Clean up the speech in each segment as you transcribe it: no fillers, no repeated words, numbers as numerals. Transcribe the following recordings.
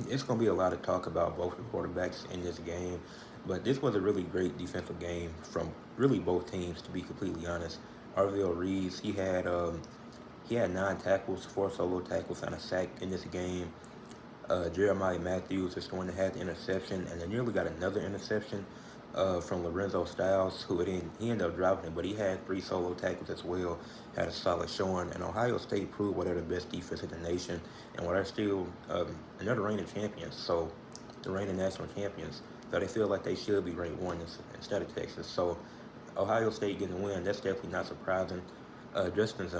it's going to be a lot of talk about both the quarterbacks in this game, but this was a really great defensive game from really both teams. To be completely honest, Arvell Reeves he had 9 tackles, 4 solo tackles, and a sack in this game. Jeremiah Matthews is the one that had the interception, and then nearly got another interception from Lorenzo Styles, who he ended up dropping it, but he had 3 solo tackles as well, had a solid showing, and Ohio State proved why they're the best defense in the nation, and why they're still another reigning champions, so the reigning national champions, so they feel like they should be ranked one instead of Texas. So Ohio State getting the win, that's definitely not surprising. Justin's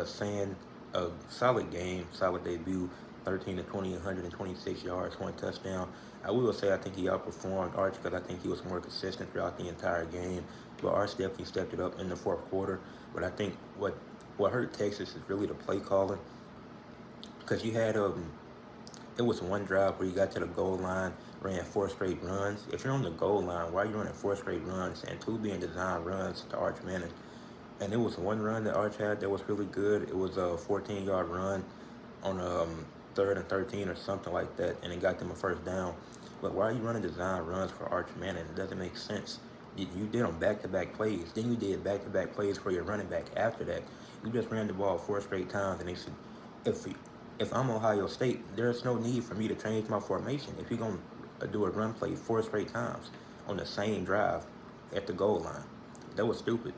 saying a solid game, solid debut, 13 to 20, 126 yards, 1 touchdown. I will say I think he outperformed Arch because I think he was more consistent throughout the entire game. But Arch definitely stepped it up in the fourth quarter. But I think what hurt Texas is really the play calling, because you had it was one drive where you got to the goal line, ran 4 straight runs. If you're on the goal line, why are you running 4 straight runs and 2 being design runs to Arch manage? And it was one run that Arch had that was really good. It was a 14-yard run on third and 13 or something like that, and it got them a first down. But why are you running design runs for Arch Manning? It doesn't make sense. You did them back-to-back plays. Then you did back-to-back plays for your running back after that. You just ran the ball 4 straight times, and they said, if if I'm Ohio State, there's no need for me to change my formation. If you're going to do a run play 4 straight times on the same drive at the goal line, that was stupid.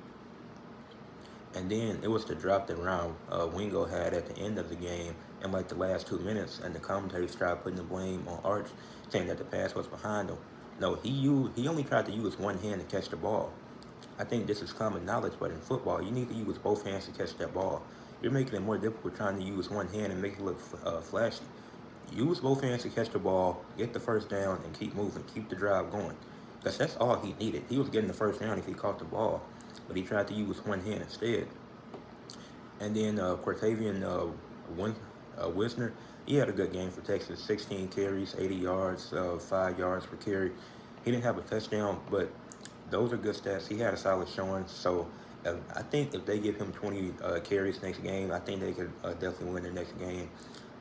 And then it was the drop that round Wingo had at the end of the game in like the last 2 minutes, and the commentators tried putting the blame on Arch, saying that the pass was behind him. No, he only tried to use one hand to catch the ball. I think this is common knowledge, but in football, you need to use both hands to catch that ball. You're making it more difficult trying to use one hand and make it look flashy. Use both hands to catch the ball, get the first down, and keep moving, keep the drive going. Because that's all he needed. He was getting the first down if he caught the ball, but he tried to use one hand instead. And then Cortavian Wisner, he had a good game for Texas. 16 carries, 80 yards, 5 yards per carry. He didn't have a touchdown, but those are good stats. He had a solid showing. So I think if they give him 20 carries next game, I think they could definitely win the next game.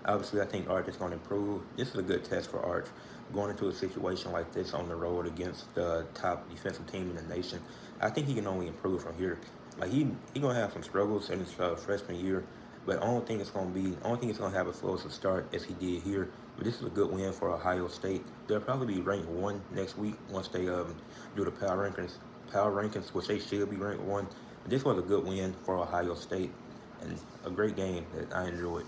Obviously, I think Arch is going to improve. This is a good test for Arch. Going into a situation like this on the road against the top defensive team in the nation, I think he can only improve from here. Like he gonna have some struggles in his freshman year, but I don't think it's gonna have a explosive start as he did here. But this is a good win for Ohio State. They'll probably be ranked one next week once they do the power rankings, which they should be ranked one. But this was a good win for Ohio State and a great game that I enjoyed.